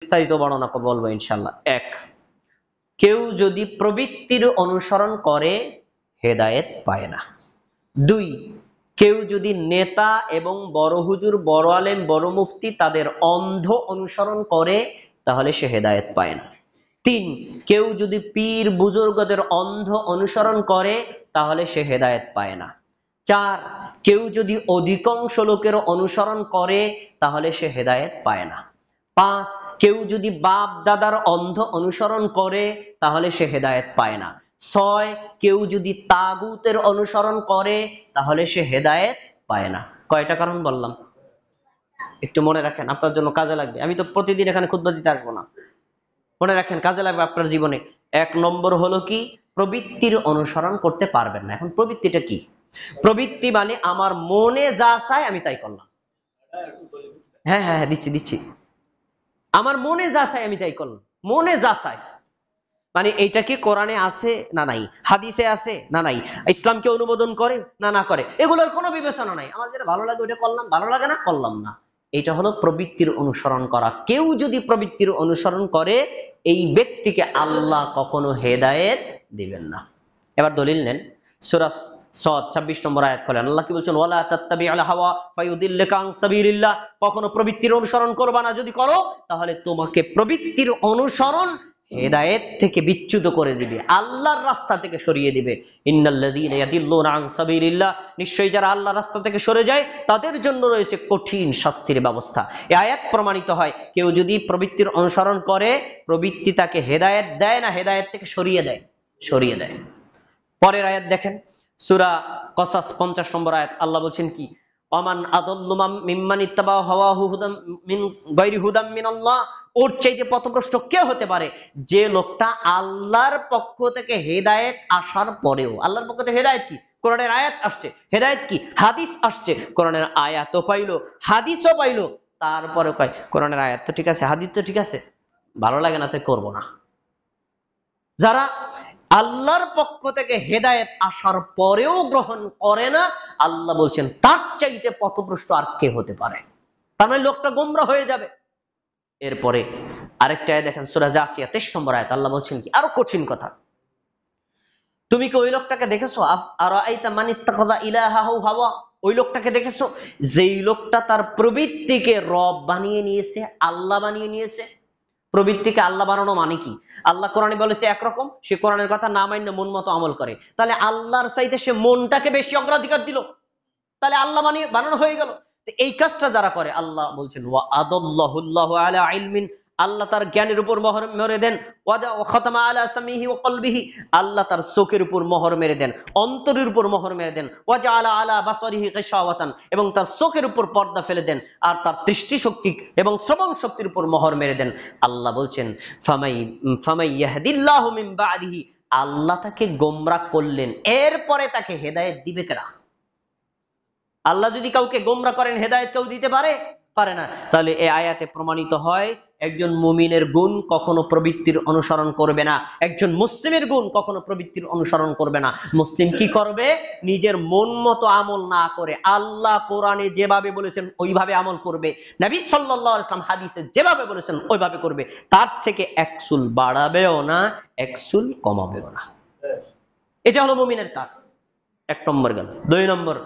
বিস্তারিত বর্ণনা বলবো ইনশাআল্লাহ। এক, কেউ যদি প্রবৃত্তির অনুসরণ করে হেদায়েত পায় না। দুই, কেউ যদি নেতা এবং বড় হুজুর, বড় আলেম, বড় মুফতি তাদের অন্ধ অনুসরণ করে তাহলে সে হেদায়েত পায় না। তিন, কেউ যদি পীর বুজুর্গদের অন্ধ অনুসরণ করে তাহলে সে হেদায়েত পায় না। চার, কেউ যদি অধিকাংশ লোকের অনুসরণ করে তাহলে সে হেদায়েত পায় না। পাঁচ, কেউ যদি বাপ দাদার অন্ধ অনুসরণ করে তাহলে সে হেদায়েত পায় না। ছয়, কেউ যদি তাগুতের অনুসরণ করে তাহলে সে হেদায়েত পায় না। কয়টা কারণ বললাম? একটু মনে রাখেন, আপনার জন্য কাজে লাগবে। আমি তো প্রতিদিন এখানে খুতবা দিতে আসবো না, মনে রাখেন, কাজে লাগবে আপনার জীবনে। এক নম্বর হলো কি, প্রবৃত্তির অনুসরণ করতে পারবেন না। এখন প্রবৃত্তিটা কি? প্রবৃত্তি মানে আমার মনে যা চায় আমি তাই করলাম। হ্যাঁ হ্যাঁ হ্যাঁ, দিচ্ছি দিচ্ছি। আমার মনে যা চায় আমি তাই করলাম, মনে যা চায়। মানে এইটা কি কোরআনে আছে না নাই, হাদিসে আছে না নাই, ইসলামকে অনুমোদন করে না না করে, এগুলোর কোনো বিবেচনা নাই। আমার যেটা ভালো লাগে ওটা করলাম, ভালো লাগে না করলাম না। এটা হলো প্রবৃত্তির অনুসরণ করা। কেউ যদি প্রবৃত্তির অনুসরণ করে এই ব্যক্তিকে আল্লাহ কখনো হেদায়েত দিবেন না। এবার দলিল নেন, সূরা সদ 26 নম্বর আয়াত করেন। আল্লাহ কি বলছেন? ওয়ালা তাত্তাবিউল হাওয়া ফায়ুদিল্লাকা আন সাবিলিল্লাহ। কখনো প্রবৃত্তির অনুসরণ করবা না, যদি করো তাহলে তোমাকে প্রবৃত্তির অনুসরণ হেদায়েত থেকে বিচ্যুত করে দিবে, আল্লাহর রাস্তা থেকে সরিয়ে দিবে। ইন্নাল্লাযীনা ইয়াদিল্লুনা আন সাবিলিল্লাহ, নিশ্চয়ই যারা আল্লাহর রাস্তা থেকে সরে যায় তাদের জন্য রয়েছে কঠিন শাস্তির ব্যবস্থা। এই আয়াত প্রমাণিত হয়, কেউ যদি প্রবৃত্তির অনুসরণ করে প্রবৃত্তি তাকে হেদায়েত দেয় না, হেদায়েত থেকে সরিয়ে দেয়, সরিয়ে দেয়। পরের আয়াত দেখেন, সূরা কসাস 50 নম্বর আয়াত। আল্লাহ বলছেন কি? ওমান আদাল্লু মিম্মান ইত্তাবা হাওয়াহু হুদাম মিন গায়রি হুদাম মিনাল্লাহ। ওর চাইতে পথভ্রষ্ট কে হতে পারে? যে লোকটা আল্লাহর পক্ষ থেকে হেদায়েত আসার পরেও, আল্লাহর পক্ষ থেকে হেদায়েত কি? কোরআনের আয়াত আসছে, হেদায়েত কি? হাদিস আসছে, কোরআনের আয়াতও পাইলো, হাদিসও পাইলো, তারপরে কয় কোরআনের আয়াত তো ঠিক আছে, হাদিস তো ঠিক আছে, ভালো লাগে না তাই করবো না। যারা আল্লাহর পক্ষ থেকে হেদায়েত আসার পরেও গ্রহণ করে না, আল্লাহ বলছেন তার চাইতে পথভ্রষ্ট আর কে হতে পারে? তার মানে লোকটা গোমরা হয়ে যাবে। এরপরে আরেকটা আয়াত দেখেন, সূরা জাসিয়া 23 নম্বর আয়াত। আল্লাহ বলছেন কি? আরো কঠিন কথা, তুমি কি ওই লোকটাকে দেখেছো? আরাআইতা মান ইত্তাখাযা ইলাহাহু হাওয়া। ওই লোকটাকে দেখেছো যেই লোকটা তার প্রবৃত্তিকে রব বানিয়ে নিয়েছে, আল্লাহ বানিয়ে নিয়েছে। প্রবৃত্তিকে আল্লাহ বানানো মানে কি? আল্লাহ কোরআনে বলেছে একরকম, সে কোরআনের কথা না মান্য মন মতো আমল করে, তাহলে আল্লাহর চাইতে সে মনটাকে বেশি অগ্রাধিকার দিল, তাহলে আল্লাহ বানানো হয়ে গেল। এই কাজটা যারা করে, আল্লাহ বলছেন ওয়া আদাল্লাহুল্লাহু আলা ইলমিন, আল্লাহ তার জ্ঞানের উপর মোহর মেরে দেন। ওয়া খাতামা আলা সামিহি ওয়া কলবিহি, আল্লাহ তার চোখের উপর মোহর মেরে দেন, অন্তরের উপর মোহর মেরে দেন। ওয়া জাআলা আলা বাসারিহি গিশাওয়াতান, এবং তার চোখের উপর পর্দা ফেলে দেন, আর তার দৃষ্টি শক্তি এবং শ্রবণ শক্তির উপর মোহর মেরে দেন। আল্লাহ বলছেন ফামাই ইয়াহদিল্লাহু মিন বাদিহি, আল্লাহ তাকে গোমরাহ করলেন, এরপরে তাকে হেদায়েত দিবে কেডা? আল্লাহ যদি কাউকে গোমরা করেন, হেদায়েত কেউ দিতে পারে? পারে না। তাহলে এই আয়াতে প্রমাণিত হয় একজন মুমিনের গুণ কখনো প্রবৃত্তির অনুসরণ করবে না, একজন মুসলিমের গুণ কখনো প্রবৃত্তির অনুসরণ করবে না। মুসলিম কি করবে? নিজের মন মতো আমল না করে আল্লাহ কোরআনে যেভাবে বলেছেন ওইভাবে আমল করবে, নবী সাল্লাল্লাহু আলাইহি ওয়াসাল্লাম হাদিসে যেভাবে বলেছেন ওইভাবে করবে, তার থেকে এক চুল বাড়াবেও না, এক চুল কমাবেও না। এটা হলো মুমিনের কাজ। এক নম্বর গেল। দুই নম্বর,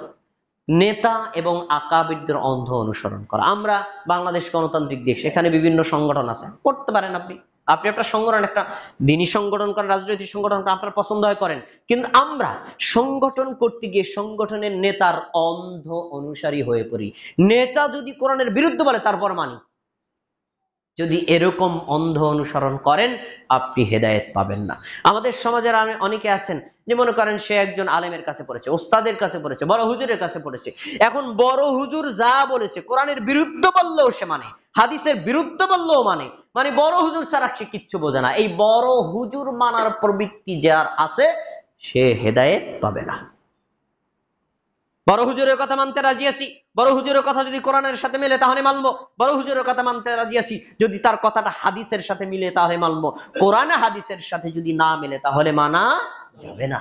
নেতা এবং আকাবিরদের অন্ধ অনুসরণ করা। আমরা বাংলাদেশ গণতান্ত্রিক দেশ, এখানে বিভিন্ন সংগঠন আছে, করতে পারেন আপনি, আপনি একটা সংগঠন, একটা দিনী সংগঠন করেন, রাজনৈতিক সংগঠন করেন, আপনার পছন্দ হয় করেন, কিন্তু আমরা সংগঠন করতে গিয়ে সংগঠনের নেতার অন্ধ অনুসারী হয়ে পড়ি। নেতা যদি কোরআনের বিরুদ্ধে বলে তারপর মানি। যদি এরকম অন্ধ অনুসরণ করেন আপনি হেদায়েত পাবেন না। আমাদের সমাজের অনেকে আছেন যে মনে করেন সে একজন আলেমের কাছে পড়েছে, ওস্তাদের কাছে পড়েছে, বড় হুজুরের কাছে পড়েছে, এখন বড় হুজুর যা বলেছে কোরআনের বিরুদ্ধে বললেও সে মানে, হাদিসের বিরুদ্ধে বললেও মানে, মানে বড় হুজুর ছাড়া সে কিচ্ছু বোঝে না। এই বড় হুজুর মানার প্রবৃত্তি যার আছে সে হেদায়েত পাবে না। বড় হুজুরের কথা মানতে রাজি আছি, বড় হুজুরের কথা যদি কোরআনের সাথে মিলে তাহলে মানবো, বড় হুজুরের কথা মানতে রাজি আছি যদি তার কথাটা হাদিসের সাথে মিলে তাহলে মানবো, কোরআন হাদিসের সাথে যদি না মিলে তাহলে মানা যাবে না।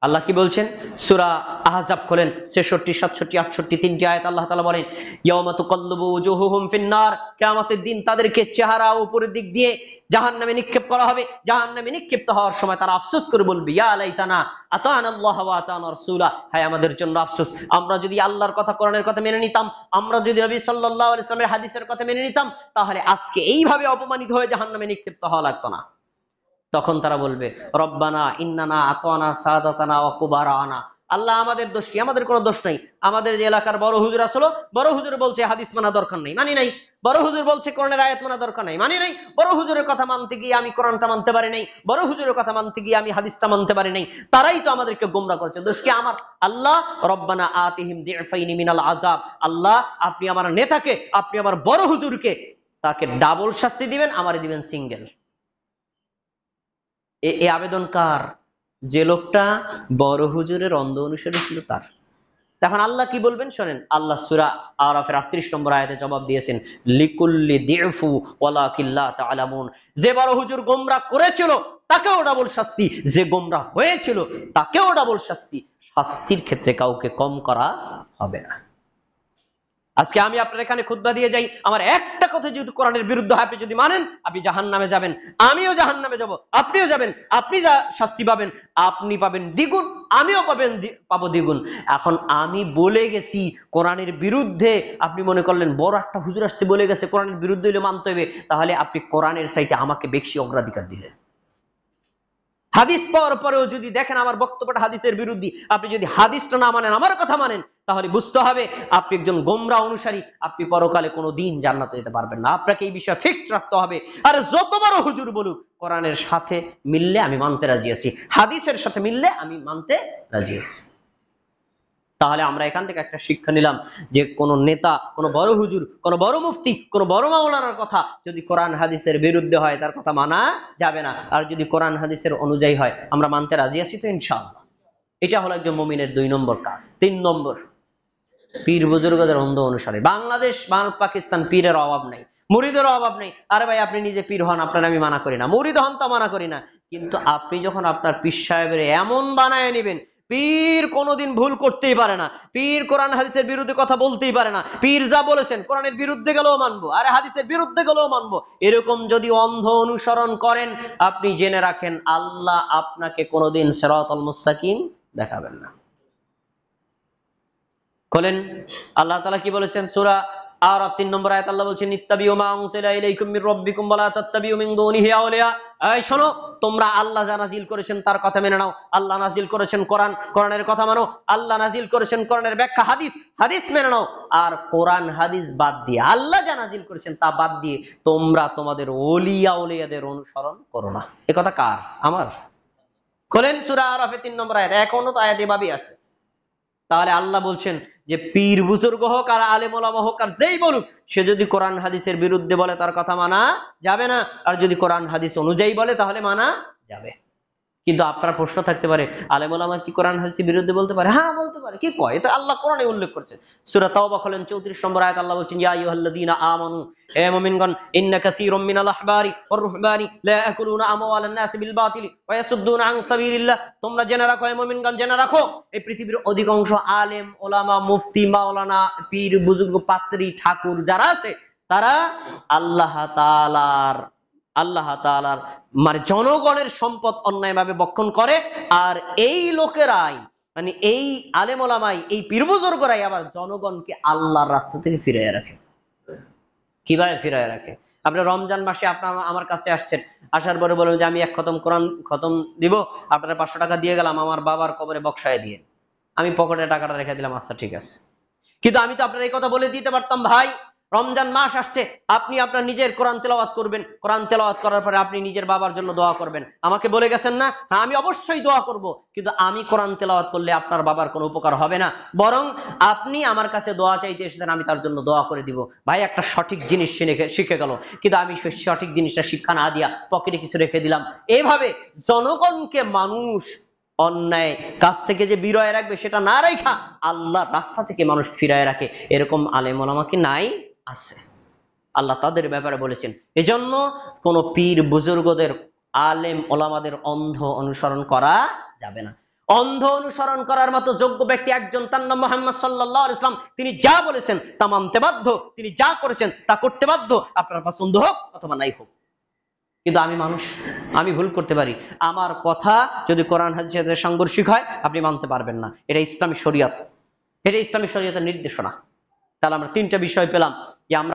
আল্লাহ কি বলছেন? সূরা আহজাব খোলেন, 66, 67, 68 তিনটি আয়াত আল্লাহ তাআলা বলেন, ইয়াউমা তুকাল্লিবু ওজুহুহুম ফিন-নার, কিয়ামতের দিন তাদেরকে চেহারা উপরের দিক দিয়ে জাহান্নামে নিক্ষেপ করা হবে। জাহান্নামে নিক্ষিপ্ত হওয়ার সময় তারা আফসোস করে বলবে, ইয়া লাইতানা আতানাল্লাহ ওয়া আতানা রাসূলা, হায় আমাদের জন্য আফসোস, আমরা যদি আল্লাহর কথা, কোরআনের কথা মেনে নিতাম, আমরা যদি নবী সাল্লাল্লাহু আলাইহি ওয়াসাল্লামের হাদিসের কথা মেনে নিতাম, তাহলে আজকে এইভাবে অপমানিত হয়ে জাহান্নামে নিক্ষিপ্ত হওয়া লাগতো না। তখন তারা বলবে, রব্বানা ইন্নানা আতানা সাদাতানা ওয়া কুবারানা, আল্লাহ আমাদের দোষ কি? আমাদের কোনো দোষ নাই। আমাদের যে এলাকার বড় হুজুর আসলো, বড় হুজুর বলছে হাদিস মানা দরকার নাই, মানি নাই। বড় হুজুর বলছে কোরআনের আয়াত মানা দরকার নাই, মানি নাই। বড় হুজুরের কথা মানতে গিয়ে আমি কোরআনটা মানতে পারি নাই, বড় হুজুরের কথা মানতে গিয়ে আমি হাদিসটা মানতে পারি নাই। তারাই তো আমাদেরকে গোমরা করেছে, দোষ কি আমার? আল্লাহ রব্বানা আতিহিম দিফাইনি মিনাল আযাব, আল্লাহ আপনি আমার নেতাকে, আপনি আমার বড় হুজুরকে, তাকে ডাবল শাস্তি দিবেন, আমারে দিবেন সিঙ্গেল। এই আবেদন কার? যে লোকটা বড় হুজুরের অন্ধ অনুসারী ছিল তার। তখন আল্লাহ কি বলবেন শোনেন, আল্লাহ সূরা আরাফের 38 নম্বর আয়াতে জবাব দিয়েছেন, লিকুল্লি দিফু ওয়ালাকিন লা তা'লামুন, যে বড় হুজুর গোমরা করেছিল তাকেও ডাবল শাস্তি, যে গোমরা হয়েছিল তাকেও ডাবল শাস্তি। শাস্তির ক্ষেত্রে কাউকে কম করা হবে না। আজকে আমি আপনার এখানে খুতবা দিয়ে যাই, আমার একটা কথা যদি কোরআনের বিরুদ্ধে হয়, আপনি যদি মানেন, আপনি জাহান্নামে যাবেন, আমিও জাহান্নামে যাব, আপনিও যাবেন। আপনি যা শাস্তি পাবেন, আপনি পাবেন দ্বিগুণ, আমিও পাবো দ্বিগুণ। এখন আমি বলে গেছি কোরআনের বিরুদ্ধে, আপনি মনে করলেন বড় একটা হুজুর আসছে বলে গেছে কোরআনের বিরুদ্ধে হলে মানতে হবে, তাহলে আপনি কোরআনের চাইতে আমাকে বেশি অগ্রাধিকার দিলেন। হাদিস পাওয়ার পরেও যদি দেখেন আমার বক্তব্যটা হাদিসের বিরুদ্ধে, আপনি যদি হাদিসটা না মানেন, আমার কথা মানেন, তাহলে বুঝতে হবে আপনি একজন গোমরা অনুসারী, আপনি পরকালে কোনো দিন জান্নাতে যেতে পারবেন না। আপনাকে এই বিষয়ে ফিক্সড রাখতে হবে। আর যত বড় হুজুর বলুক, কোরআনের সাথে মিললে আমি মানতে রাজি আছি, হাদিসের সাথে মিললে আমি মানতে রাজি আছি। তাহলে আমরা এখান থেকে একটা শিক্ষা নিলাম যে কোন নেতা, কোন বড় হুজুর, কোন বড় মুফতি, কোন বড় মাওলানার কথা যদি কোরআন হাদিসের বিরুদ্ধে হয়, তার কথা মানা যাবে না। আর যদি কোরআন হাদিসের অনুযায়ী হয়, আমরা মানতে রাজি আছি তো ইনশাআল্লাহ। এটা হলো একজন মুমিনের 2 নম্বর কাজ। 3 নম্বর, পীর বুজুর্গদের অন্ধ অনুসারে। বাংলাদেশ, ভারত, পাকিস্তান পীরের অভাব নাই, মুরিদের অভাব নেই। আরে ভাই আপনি নিজে পীর হন, আপনার আমি মানা করি না, মুরিদ হন তা মানা করি না, কিন্তু আপনি যখন আপনার পীর সাহেবের এমন বানায় নেবেন, পীর কোনোদিন ভুল করতেই পারে না, পীর কোরআন হাদিসের বিরুদ্ধে কথা বলতেই পারে না, পীর যা বলেছেন কোরআনের বিরুদ্ধে গেলেও মানবো, আরে হাদিসের বিরুদ্ধে গেলেও মানবো, এরকম যদি অন্ধ অনুসরণ করেন, আপনি জেনে রাখেন আল্লাহ আপনাকে কোনোদিন সিরাতাল মুস্তাকিম দেখাবেন না। বলেন আল্লাহ তাআলা কি বলেছেন? সূরা আরাফ 3 নম্বর আয়াত আল্লাহ বলেছেন, ইত্তাবিউ মা উনজিলা ইলাইকুম মির রাব্বিকুম ওয়া লা তাত্তাবিউ মিন দুনিহি আউলিয়া। এই শোনো, তোমরা আল্লাহ যা নাজিল করেছেন তার কথা মেনে নাও। আল্লাহ নাজিল করেছেন কোরআন, কোরআনের কথা মানো। আল্লাহ নাজিল করেছেন কোরআনের ব্যাখ্যা হাদিস, হাদিস মেনে নাও। আর কোরআন হাদিস বাদ দিয়ে, আল্লাহ যা নাজিল করেছেন তা বাদ দিয়ে তোমরা তোমাদের ওলিয়া আউলিয়াদের অনুসরণ করো না। এ কথা কার? আমার। বলেন সূরা আরাফে 3 নম্বর আয়াত, এখনো তো আয়াত এভাবেই আছে। তাহলে আল্লাহ বলছেন যে পীর বুজুর্গ হোক আর আলেম ওলামা হোক আর যেই বলুক, সে যদি কোরআন হাদিসের বিরুদ্ধে বলে তার কথা মানা যাবে না, আর যদি কোরআন হাদিস অনুযায়ী বলে তাহলে মানা যাবে। কিন্তু আপনার প্রশ্ন থাকতে পারে, আলেম ওলামা কি কোরআন হাদিসের বিরুদ্ধে বলতে পারে? হ্যাঁ বলতে পারে, কি কয়? এটা আল্লাহ কোরআনে উল্লেখ করেছেন। সূরা তাওবা খোলেন 34 নম্বর আয়াত আল্লাহ বলছেন, ইয়া আইয়ুহাল্লাযীনা আমানু, হে মুমিনগণ, ইন্না কাসীরাম মিনাল আহবারি ওয়ার রুহবানি লা ইয়াকুলুনা আমওয়ালান নাস বিল বাতিল ওয়া ইয়াসুদ্দুনা আন সাবিলিল্লাহ। তোমরা জেনে রাখো, হে মুমিনগণ জেনে রাখো, এই পৃথিবীর অধিকাংশ আলেম ওলামা, মুফতি, মাওলানা, পীর বুজুর্গ, পাত্রী, ঠাকুর যারা আছে, তারা আল্লাহ তাআলার মানে জনগণের সম্পদ অন্যায়ভাবে বক্ষণ করে। আর এই লোকেরাই, মানে এই আলেম ওলামাই, এই পীর বুজুর্গরাই আবার জনগণকে আল্লাহর রাস্তা থেকে ফিরিয়ে রাখে। কিভাবে ফিরিয়ে রাখে? আপনি রমজান মাসে আপনার আমার কাছে আসছেন, আসার পরে বলবেন যে আমি 1 খতম কোরআন খতম দিব, আপনারা 500 টাকা দিয়ে গেলাম, আমার বাবার কবরে বক্সায় দিয়ে। আমি পকেটে টাকাটা রেখে দিলাম, আচ্ছা ঠিক আছে। কিন্তু আমি তো আপনার এই কথা বলে দিতে পারতাম, ভাই রমজান মাস আসছে, আপনি আপনার নিজের কোরআন তেলাওয়াত করবেন, কোরআন তেলাওয়াত করার পরে আপনি নিজের বাবার জন্য দোয়া করবেন। আমাকে বলে গেছেন না? হ্যাঁ আমি অবশ্যই দোয়া করব, কিন্তু আমি কোরআন তেলাওয়াত করলে আপনার বাবার কোনো উপকার হবে না, বরং আপনি আমার কাছে দোয়া চাইতে এসেছেন, আমি তার জন্য দোয়া করে দিব। ভাই একটা সঠিক জিনিস শিখে গেল, কিন্তু আমি সেই সঠিক জিনিসটা শিক্ষা না দিয়া পকেটে কিছু রেখে দিলাম। এইভাবে জনগণকে মানুষ অন্যায় কাজ থেকে যে বিরয় রাখবে সেটা না রাখা আল্লাহর রাস্তা থেকে মানুষ ফিরায় রাখে, এরকম আলেম ওলামা কি নাই? আছে। আল্লাহ তাদের ব্যাপারে বলেছেন, এজন্য কোন পীর বুজুর্গদের, আলেম ওলামাদের অন্ধ অনুসরণ করা যাবে না। অন্ধ অনুসরণ করার মতো যোগ্য ব্যক্তি একজন, তার নাম মুহাম্মদ সাল্লাল্লাহু আলাইহি ওয়াসাল্লাম। তিনি যা বলেছেন তা মানতে বাধ্য, তিনি যা করেছেন তা করতে বাধ্য, আপনার পছন্দ হোক অথবা নাই হোক। কিন্তু আমি মানুষ, আমি ভুল করতে পারি। আমার কথা যদি কোরআন হাদিসের সাথে সাংঘর্ষিক হয়, আপনি মানতে পারবেন না। এটা ইসলামী শরিয়ত, এটা ইসলামী শরিয়তের নির্দেশনা। তাহলে আমরা তিনটা বিষয় পেলাম যে আমরা